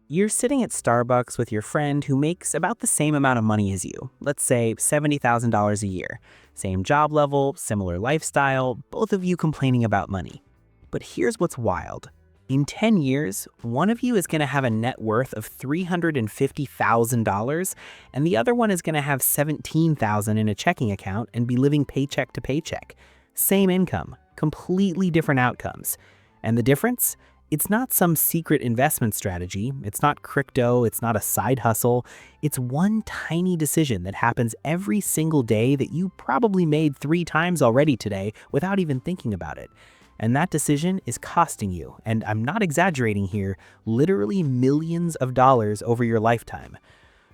You're sitting at Starbucks with your friend who makes about the same amount of money as you, let's say $70,000 a year. Same job level, similar lifestyle, both of you complaining about money. But here's what's wild. In 10 years, one of you is going to have a net worth of $350,000 and the other one is going to have $17,000 in a checking account and be living paycheck to paycheck. Same income, completely different outcomes. And the difference? It's not some secret investment strategy, it's not crypto, it's not a side hustle. It's one tiny decision that happens every single day that you probably made 3 times already today without even thinking about it. And that decision is costing you, and I'm not exaggerating here, literally millions of dollars over your lifetime.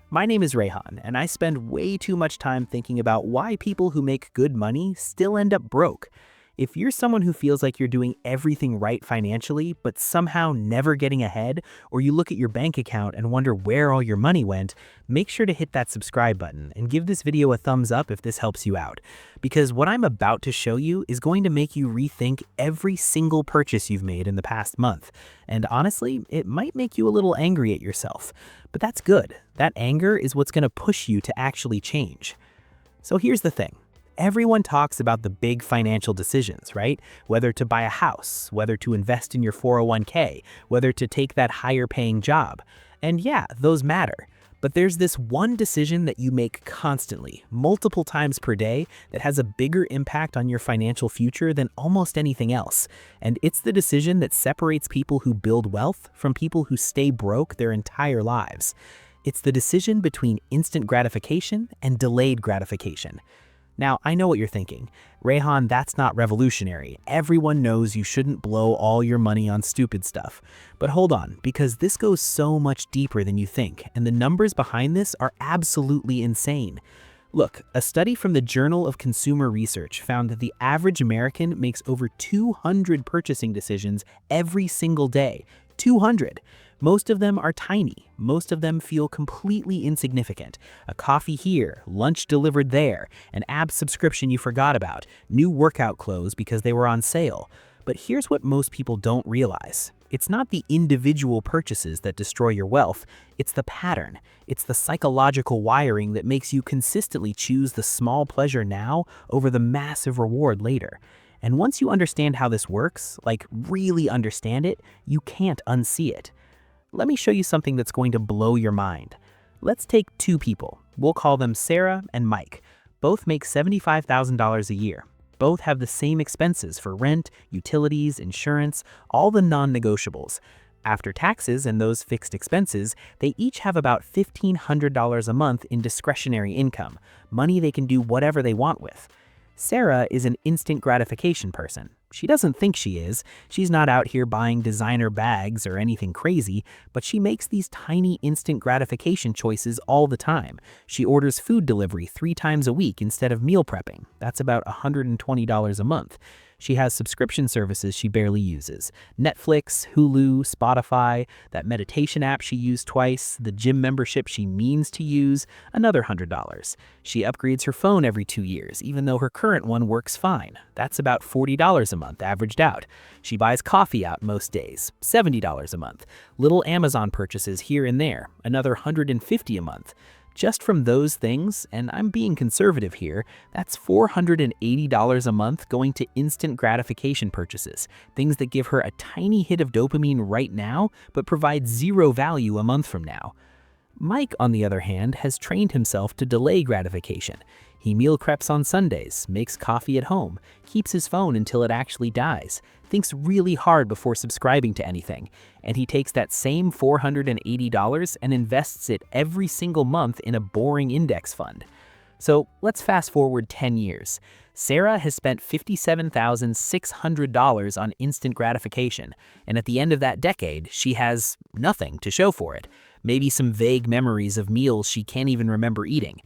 My name is Rehan, and I spend way too much time thinking about why people who make good money still end up broke. If you're someone who feels like you're doing everything right financially, but somehow never getting ahead, or you look at your bank account and wonder where all your money went, make sure to hit that subscribe button and give this video a thumbs up if this helps you out. Because what I'm about to show you is going to make you rethink every single purchase you've made in the past month. And honestly, it might make you a little angry at yourself. But that's good. That anger is what's going to push you to actually change. So here's the thing. Everyone talks about the big financial decisions, right? Whether to buy a house, whether to invest in your 401k, whether to take that higher paying job. And yeah, those matter. But there's this one decision that you make constantly, multiple times per day, that has a bigger impact on your financial future than almost anything else. And it's the decision that separates people who build wealth from people who stay broke their entire lives. It's the decision between instant gratification and delayed gratification. Now, I know what you're thinking. Rehan, that's not revolutionary. Everyone knows you shouldn't blow all your money on stupid stuff. But hold on, because this goes so much deeper than you think, and the numbers behind this are absolutely insane. Look, a study from the Journal of Consumer Research found that the average American makes over 200 purchasing decisions every single day. 200. Most of them are tiny. Most of them feel completely insignificant. A coffee here, lunch delivered there, an app subscription you forgot about, new workout clothes because they were on sale. But here's what most people don't realize. It's not the individual purchases that destroy your wealth, it's the pattern. It's the psychological wiring that makes you consistently choose the small pleasure now over the massive reward later. And once you understand how this works, like really understand it, you can't unsee it. Let me show you something that's going to blow your mind. Let's take 2 people. We'll call them Sarah and Mike. Both make $75,000 a year. Both have the same expenses for rent, utilities, insurance, all the non-negotiables. After taxes and those fixed expenses, they each have about $1,500 a month in discretionary income, money they can do whatever they want with. Sarah is an instant gratification person. She doesn't think she is. She's not out here buying designer bags or anything crazy, but she makes these tiny instant gratification choices all the time. She orders food delivery 3 times a week instead of meal prepping. That's about $120 a month. She has subscription services she barely uses. Netflix, Hulu, Spotify, that meditation app she used twice, the gym membership she means to use, another $100. She upgrades her phone every 2 years, even though her current one works fine. That's about $40 a month averaged out. She buys coffee out most days, $70 a month. Little Amazon purchases here and there, another $150 a month. Just from those things, and I'm being conservative here, that's $480 a month going to instant gratification purchases, things that give her a tiny hit of dopamine right now, but provide 0 value a month from now. Mike, on the other hand, has trained himself to delay gratification. He meal preps on Sundays, makes coffee at home, keeps his phone until it actually dies, thinks really hard before subscribing to anything, and he takes that same $480 and invests it every single month in a boring index fund. So let's fast forward 10 years. Sarah has spent $57,600 on instant gratification, and at the end of that decade, she has nothing to show for it. Maybe some vague memories of meals she can't even remember eating.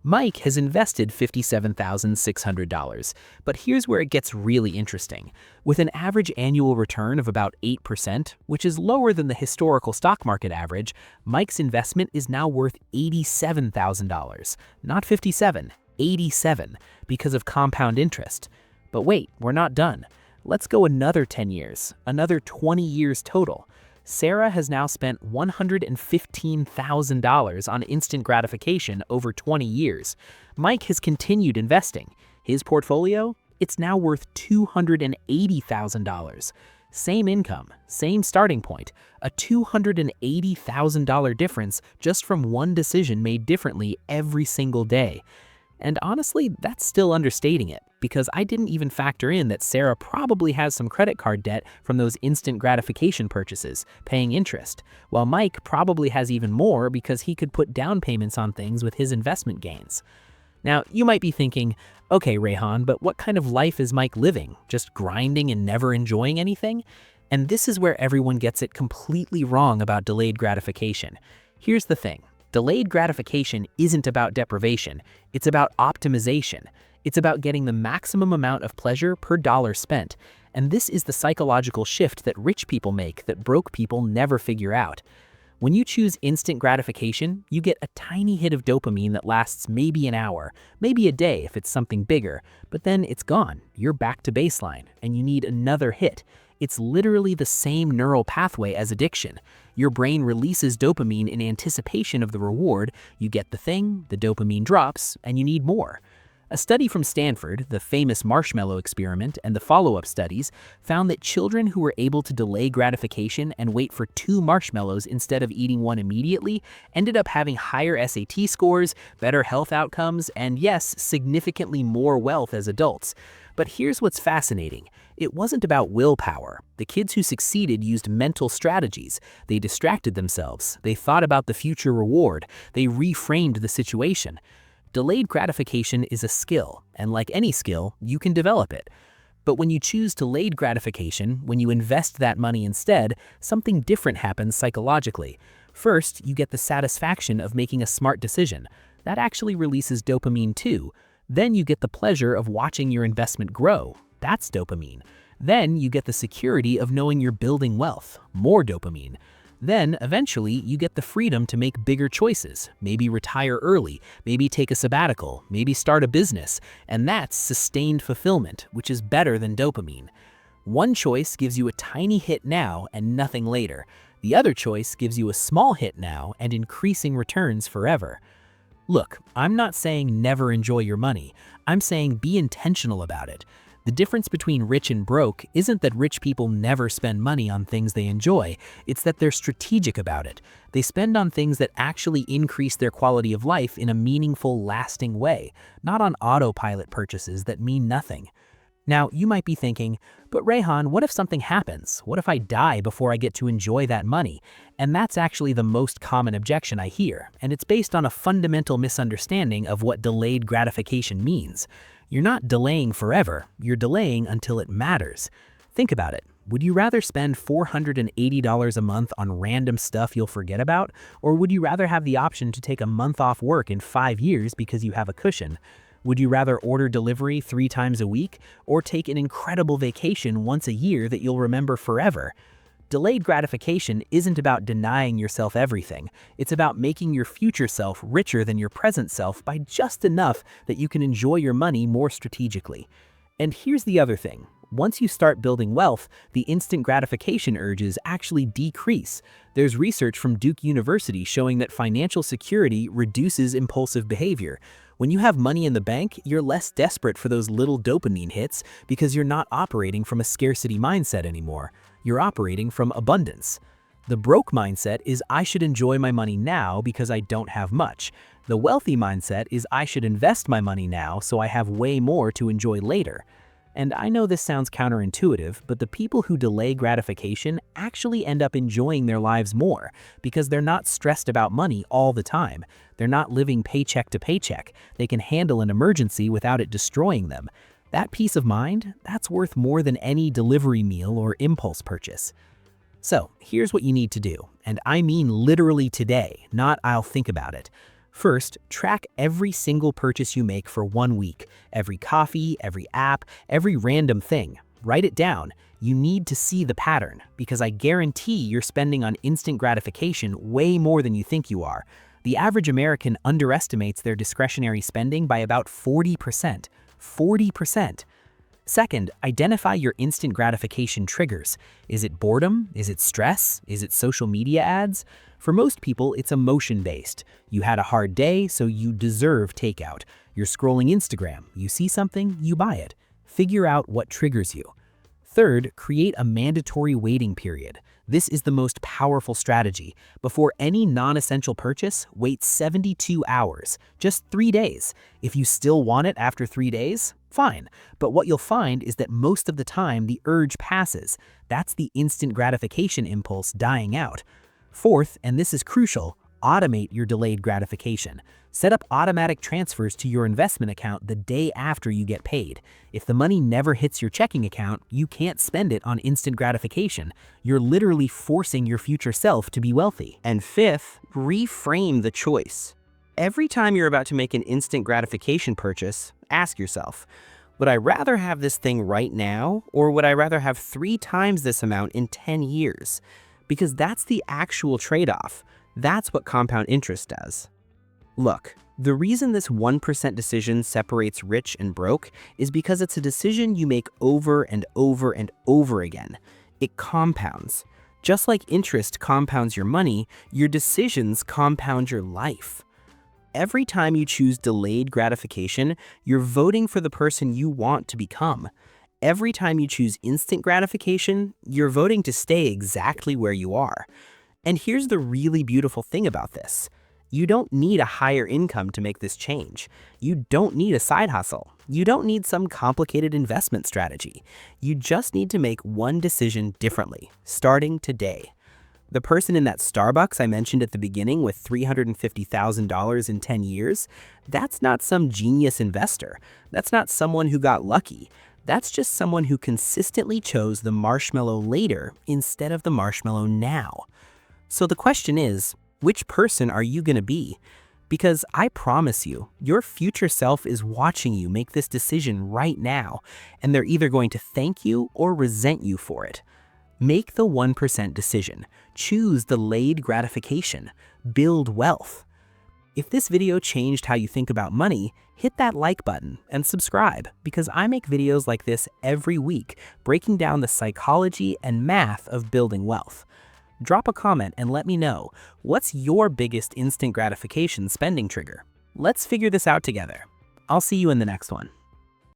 Mike has invested $57,600, but here's where it gets really interesting. With an average annual return of about 8%, which is lower than the historical stock market average, Mike's investment is now worth $87,000. Not 57, 87, because of compound interest. But wait, we're not done. Let's go another 10 years, another 20 years total. Sarah has now spent $115,000 on instant gratification over 20 years. Mike has continued investing. His portfolio? It's now worth $280,000. Same income, same starting point, a $280,000 difference just from one decision made differently every single day. And honestly, that's still understating it, because I didn't even factor in that Sarah probably has some credit card debt from those instant gratification purchases, paying interest, while Mike probably has even more because he could put down payments on things with his investment gains. Now, you might be thinking, okay, Rehan, but what kind of life is Mike living? Just grinding and never enjoying anything? And this is where everyone gets it completely wrong about delayed gratification. Here's the thing. Delayed gratification isn't about deprivation, it's about optimization. It's about getting the maximum amount of pleasure per dollar spent. And this is the psychological shift that rich people make that broke people never figure out. When you choose instant gratification, you get a tiny hit of dopamine that lasts maybe an hour, maybe a day if it's something bigger, but then it's gone. You're back to baseline, and you need another hit. It's literally the same neural pathway as addiction. Your brain releases dopamine in anticipation of the reward, you get the thing, the dopamine drops, and you need more. A study from Stanford, the famous marshmallow experiment, and the follow-up studies found that children who were able to delay gratification and wait for 2 marshmallows instead of eating one immediately ended up having higher SAT scores, better health outcomes, and yes, significantly more wealth as adults. But here's what's fascinating. It wasn't about willpower. The kids who succeeded used mental strategies. They distracted themselves. They thought about the future reward. They reframed the situation. Delayed gratification is a skill, and like any skill, you can develop it. But when you choose delayed gratification, when you invest that money instead, something different happens psychologically. First, you get the satisfaction of making a smart decision. That actually releases dopamine too. Then you get the pleasure of watching your investment grow. That's dopamine. Then you get the security of knowing you're building wealth. More dopamine. Then, eventually, you get the freedom to make bigger choices, maybe retire early, maybe take a sabbatical, maybe start a business, and that's sustained fulfillment, which is better than dopamine. One choice gives you a tiny hit now and nothing later. The other choice gives you a small hit now and increasing returns forever. Look, I'm not saying never enjoy your money. I'm saying be intentional about it. The difference between rich and broke isn't that rich people never spend money on things they enjoy, it's that they're strategic about it. They spend on things that actually increase their quality of life in a meaningful, lasting way, not on autopilot purchases that mean nothing. Now, you might be thinking, but Rehan, what if something happens? What if I die before I get to enjoy that money? And that's actually the most common objection I hear, and it's based on a fundamental misunderstanding of what delayed gratification means. You're not delaying forever, you're delaying until it matters. Think about it. Would you rather spend $480 a month on random stuff you'll forget about, or would you rather have the option to take a month off work in 5 years because you have a cushion? Would you rather order delivery 3 times a week, or take an incredible vacation once a year that you'll remember forever? Delayed gratification isn't about denying yourself everything. It's about making your future self richer than your present self by just enough that you can enjoy your money more strategically. And here's the other thing. Once you start building wealth, the instant gratification urges actually decrease. There's research from Duke University showing that financial security reduces impulsive behavior. When you have money in the bank, you're less desperate for those little dopamine hits because you're not operating from a scarcity mindset anymore. You're operating from abundance. The broke mindset is I should enjoy my money now because I don't have much. The wealthy mindset is I should invest my money now so I have way more to enjoy later. And I know this sounds counterintuitive, but the people who delay gratification actually end up enjoying their lives more because they're not stressed about money all the time. They're not living paycheck to paycheck. They can handle an emergency without it destroying them. That peace of mind, that's worth more than any delivery meal or impulse purchase. So here's what you need to do, and I mean literally today, not I'll think about it. First, track every single purchase you make for 1 week. Every coffee, every app, every random thing. Write it down. You need to see the pattern, because I guarantee you're spending on instant gratification way more than you think you are. The average American underestimates their discretionary spending by about 40%. 40%. Second, identify your instant gratification triggers. Is it boredom? Is it stress? Is it social media ads? For most people, it's emotion-based. You had a hard day, so you deserve takeout. You're scrolling Instagram, you see something, you buy it. Figure out what triggers you. Third, create a mandatory waiting period. This is the most powerful strategy. Before any non-essential purchase, wait 72 hours, just 3 days. If you still want it after 3 days, fine. But what you'll find is that most of the time the urge passes. That's the instant gratification impulse dying out. Fourth, and this is crucial, automate your delayed gratification. Set up automatic transfers to your investment account the day after you get paid. If the money never hits your checking account, you can't spend it on instant gratification. You're literally forcing your future self to be wealthy. And fifth, reframe the choice. Every time you're about to make an instant gratification purchase, ask yourself, would I rather have this thing right now, or would I rather have 3 times this amount in 10 years? Because that's the actual trade-off. That's what compound interest does. Look, the reason this 1% decision separates rich and broke is because it's a decision you make over and over and over again. It compounds. Just like interest compounds your money, your decisions compound your life. Every time you choose delayed gratification, you're voting for the person you want to become. Every time you choose instant gratification, you're voting to stay exactly where you are. And here's the really beautiful thing about this. You don't need a higher income to make this change. You don't need a side hustle. You don't need some complicated investment strategy. You just need to make one decision differently, starting today. The person in that Starbucks I mentioned at the beginning with $350,000 in 10 years, that's not some genius investor. That's not someone who got lucky. That's just someone who consistently chose the marshmallow later instead of the marshmallow now. So the question is, which person are you going to be? Because I promise you, your future self is watching you make this decision right now, and they're either going to thank you or resent you for it. Make the 1% decision. Choose delayed gratification. Build wealth. If this video changed how you think about money, hit that like button and subscribe, because I make videos like this every week, breaking down the psychology and math of building wealth. Drop a comment and let me know, what's your biggest instant gratification spending trigger? Let's figure this out together. I'll see you in the next one.